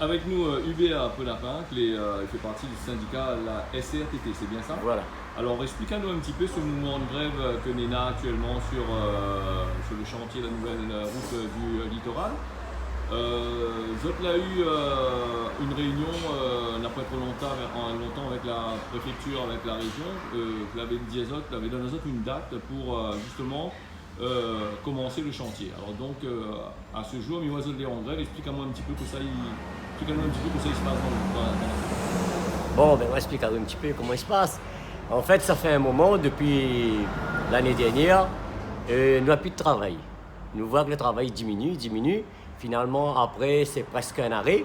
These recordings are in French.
avec nous UBA Pelapin, il fait partie du syndicat la SCRTT, c'est bien ça? Voilà. Alors explique-nous un petit peu ce mouvement de grève que Nena actuellement sur le chantier de la nouvelle route du littoral. Zot a eu une réunion après trop longtemps avec la préfecture, avec la région. L'avait dit Zot, l'avait donné Zot une date pour justement commencer le chantier. Alors donc à ce jour, Mimoisot est en grève. Explique-moi un petit peu que ça il se passe Bon, ben on va expliquer un petit peu comment il se passe. En fait, ça fait un moment, depuis l'année dernière, nous n'avons plus de travail. Nous voyons que le travail diminue. Finalement, après, c'est presque un arrêt.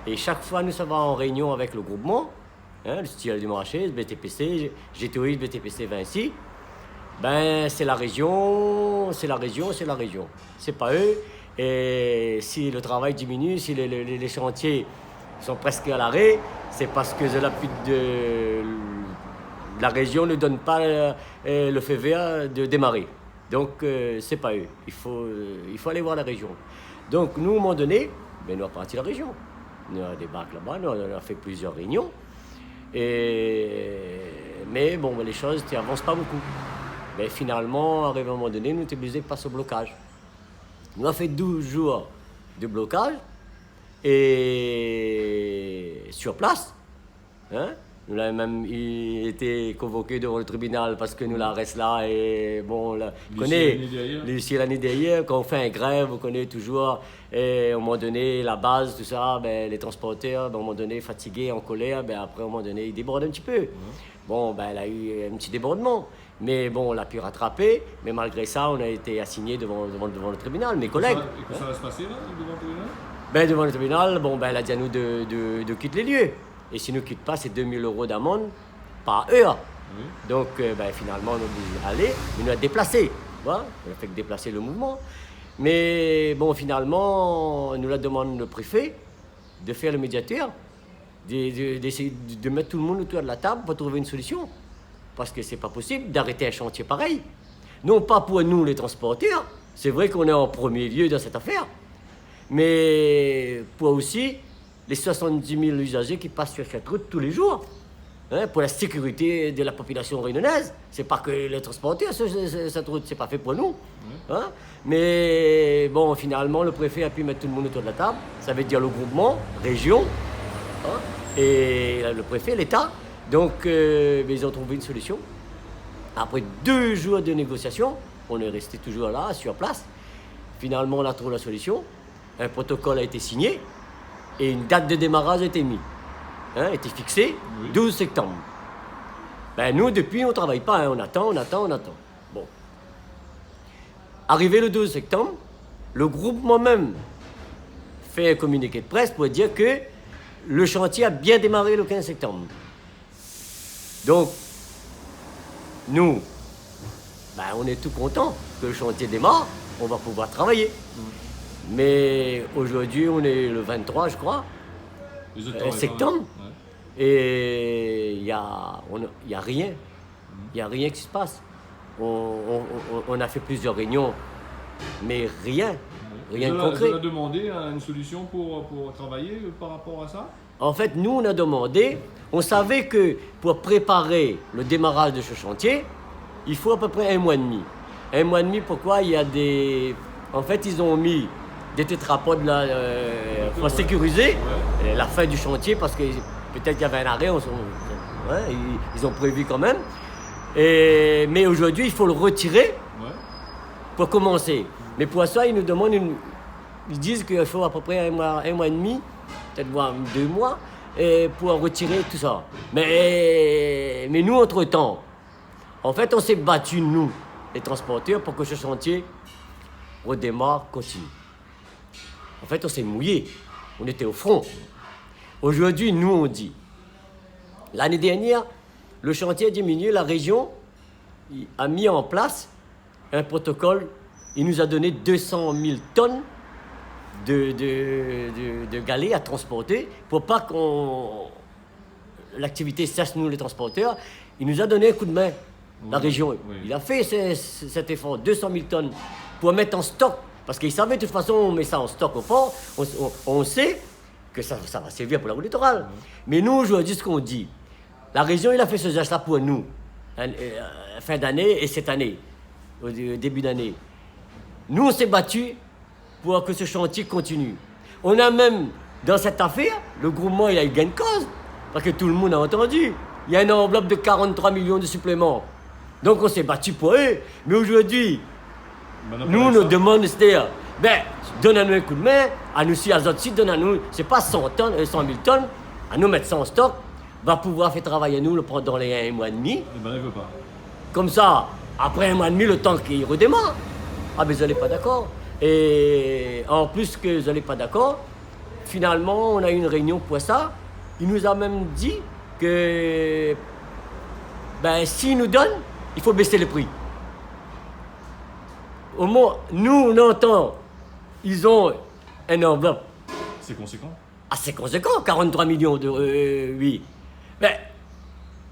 Et chaque fois, nous sommes en réunion avec le groupement, le style du marché, le BTPC, GTOI, le BTPC Vinci. Ben, c'est la région. C'est pas eux. Et si le travail diminue, si les chantiers sont presque à l'arrêt, c'est parce que la région ne donne pas le feu vert de démarrer. Donc, c'est pas eux. Il faut aller voir la région. Donc, nous, à un moment donné, ben, nous avons parti de la région. Nous avons débarqué là-bas, nous avons fait plusieurs réunions. Mais bon, les choses n'avancent pas beaucoup. Mais finalement, arrivé à un moment donné, nous sommes obligés de passer au blocage. Nous avons fait 12 jours de blocage et sur place. Nous avons même été convoqués devant le tribunal parce que nous la reste là et bon, Lucie l'année derrière, quand on fait une grève, vous connaissez toujours, et à un moment donné, la base, tout ça, ben, les transporteurs, ben, à un moment donné, fatigués, en colère, ben, après, à un moment donné, ils débordent un petit peu. Bon, ben, elle a eu un petit débordement, mais bon, on l'a pu rattraper, mais malgré ça, on a été assigné devant le tribunal, mes collègues. Et que ça va se passer là, devant le tribunal? Ben, devant le tribunal, bon, ben, elle a dit à nous de quitter les lieux. Et si nous ne quitte pas, c'est 2000 € d'amende par heure. Oui. Donc, ben, finalement, on est obligé d'aller, mais nous a déplacé. Voilà, on a fait que déplacer le mouvement. Mais bon, finalement, nous la demande le préfet de faire le médiateur, d'essayer de mettre tout le monde autour de la table pour trouver une solution. Parce que c'est pas possible d'arrêter un chantier pareil. Non pas pour nous, les transporteurs. C'est vrai qu'on est en premier lieu dans cette affaire. Mais pour aussi les 70 000 usagers qui passent sur cette route tous les jours, pour la sécurité de la population réunionnaise. C'est pas que les transporteurs, cette route, c'est pas fait pour nous. Mais bon, finalement, le préfet a pu mettre tout le monde autour de la table. Ça veut dire le groupement, région, et le préfet, l'État. Donc, ils ont trouvé une solution. Après 2 jours de négociation, on est resté toujours là, sur place. Finalement, on a trouvé la solution. Un protocole a été signé. Et une date de démarrage a été mise. A été fixée, 12 septembre. Ben nous, depuis, on ne travaille pas. On attend. Bon. Arrivé le 12 septembre, le groupement même fait un communiqué de presse pour dire que le chantier a bien démarré le 15 septembre. Donc, nous, ben, on est tout contents que le chantier démarre. On va pouvoir travailler. Mais aujourd'hui, on est le 23, je crois, septembre, et il y a rien. Il n'y a rien qui se passe. On a fait plusieurs réunions, mais rien de concret. Vous avez demandé une solution pour travailler par rapport à ça? En fait, nous, on a demandé, on savait que pour préparer le démarrage de ce chantier, il faut à peu près 1 mois et demi. 1 mois et demi, pourquoi? Il y a des... En fait, ils ont mis des tétrapodes là, pour sécuriser la fin du chantier parce que peut-être qu'il y avait un arrêt, ils ont prévu quand même. Mais aujourd'hui, il faut le retirer pour commencer. Mais pour ça, ils nous demandent, ils disent qu'il faut à peu près 1 mois et demi, peut-être voire 2 mois, pour retirer tout ça. Mais nous, entre-temps, en fait, on s'est battus, nous, les transporteurs, pour que ce chantier redémarre, continue. En fait, on s'est mouillé. On était au front. Aujourd'hui, nous, on dit. L'année dernière, le chantier a diminué. La région a mis en place un protocole. Il nous a donné 200 000 tonnes de galets à transporter pour pas qu'on... L'activité cesse, nous, les transporteurs. Il nous a donné un coup de main, la région. Il a fait cet effort, 200 000 tonnes, pour mettre en stock. Parce qu'ils savaient, de toute façon, on met ça en stock au port. On sait que ça va servir pour la route littorale. Mais nous, aujourd'hui, ce qu'on dit, la région, il a fait ce geste-là pour nous, fin d'année et cette année, au début d'année. Nous, on s'est battus pour que ce chantier continue. On a même, dans cette affaire, le groupement, il a eu gain de cause, parce que tout le monde a entendu. Il y a une enveloppe de 43 millions de suppléments. Donc, on s'est battu pour eux. Mais aujourd'hui, nous, nos demandes, c'est-à-dire, donne-nous un coup de main, à nous, si à d'autres sites, donne-nous, c'est pas 100 tonnes, 100 000 tonnes, à nous mettre ça en stock, va pouvoir faire travailler nous pendant les 1 mois et demi. Eh ben, elle veut pas. Comme ça, après 1 mois et demi, le temps qu'il redémarre. Ah, mais vous n'allez pas d'accord. Et en plus que vous n'allez pas d'accord, finalement, on a eu une réunion pour ça. Il nous a même dit que, s'ils nous donnent, il faut baisser les prix. Au moins, nous, on entend, ils ont un enveloppe. C'est conséquent. Assez conséquent, 43 millions d'euros, oui. Mais,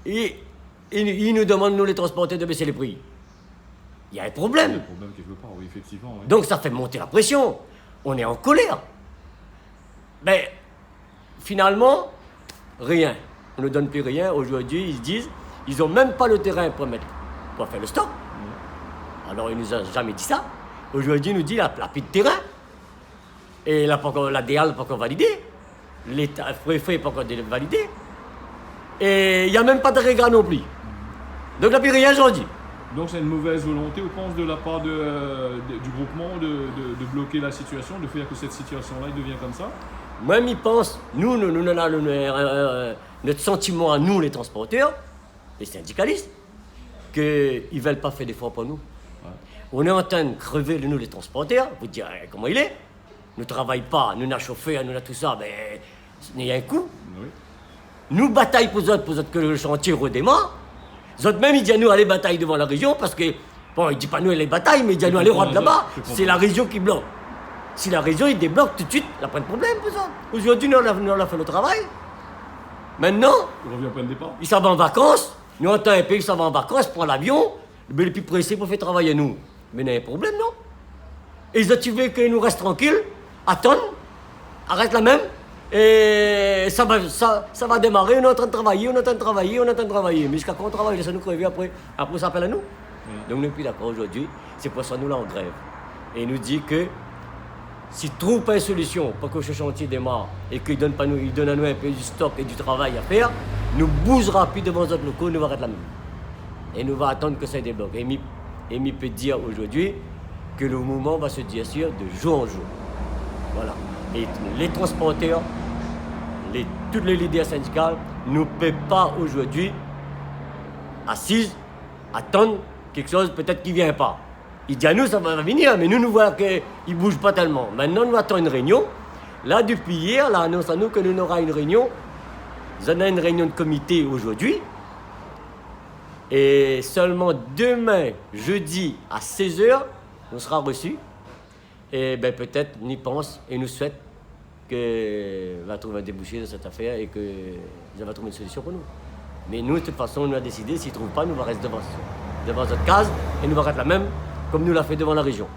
ils nous demandent, nous les transporteurs, de baisser les prix. Il y a un problème. Il y a un problème quelque part, oui, effectivement. Oui. Donc ça fait monter la pression. On est en colère. Mais, finalement, rien. On ne donne plus rien. Aujourd'hui, ils se disent, ils n'ont même pas le terrain pour faire le stock. Alors, il nous a jamais dit ça. Aujourd'hui, il nous dit, il n'y a plus de terrain. Et la DEAL n'est pas encore validée. L'État, le préfet n'est pas encore validé. Et il n'y a même pas de regard non plus. Donc, il n'y a plus rien aujourd'hui. Donc, c'est une mauvaise volonté, on pense, de la part du groupement de bloquer la situation, de faire que cette situation-là devienne comme ça. Même ils pensent, nous notre sentiment à nous, les transporteurs, les syndicalistes, qu'ils ne veulent pas faire d'efforts pour nous. Ouais. On est en train de crever, nous, les transporteurs. Vous direz comment il est. Nous ne travaillons pas, nous, on a chauffé, nous, on a tout ça, il y a un coût. Oui. Nous, bataille pour que le chantier redémarre. Les autres, même, ils disent à nous, allez bataille devant la région, parce que, bon, ils ne disent pas nous, les batailles, mais ils disent à nous, allez roi de là-bas. C'est la région qui bloque. Si la région, ils débloquent tout de suite, il n'y a pas de problème pour ça. Aujourd'hui, nous, on a fait le travail. Maintenant, il revient au point de départ. Ils s'en vont en vacances. Nous, en temps un pays, ils s'en vont en vacances, prend l'avion, mais le plus pressé pour faire travailler nous. Mais il y a un problème, non? Et ils ont tué qu'ils nous restent tranquilles, attendent, arrête la même, et ça va démarrer, on est en train de travailler, mais jusqu'à quand on travaille, laissez-nous crever après ça s'appelle à nous. Donc nous, plus d'accord aujourd'hui, c'est pour ça que nous, là, en grève. Et il nous dit que s'ils ne trouvent pas une solution pour que ce chantier démarre et qu'ils donnent à nous un peu du stock et du travail à faire, nous bougerons plus devant les autres locaux, nous va arrêter la même. Et nous va attendre que ça débloque. Et il peut dire aujourd'hui que le mouvement va se durcir de jour en jour. Voilà. Et les transporteurs, tous les leaders syndicaux ne peuvent pas aujourd'hui assises attendre quelque chose peut-être qui ne vient pas. Il dit à nous, ça va venir, mais nous voyons qu'il ne bouge pas tellement. Maintenant, nous attendons une réunion. Là, depuis hier, là, annonce à nous que nous aurons une réunion. Nous avons une réunion de comité aujourd'hui. Et seulement demain, jeudi, à 16h, on sera reçus. Et peut-être, on y pense et nous souhaite qu'on va trouver un débouché de cette affaire et que ça va trouver une solution pour nous. Mais nous, de toute façon, on a décidé, s'ils ne trouvent pas, nous va rester devant notre case et nous va être la même, comme nous l'a fait devant la région.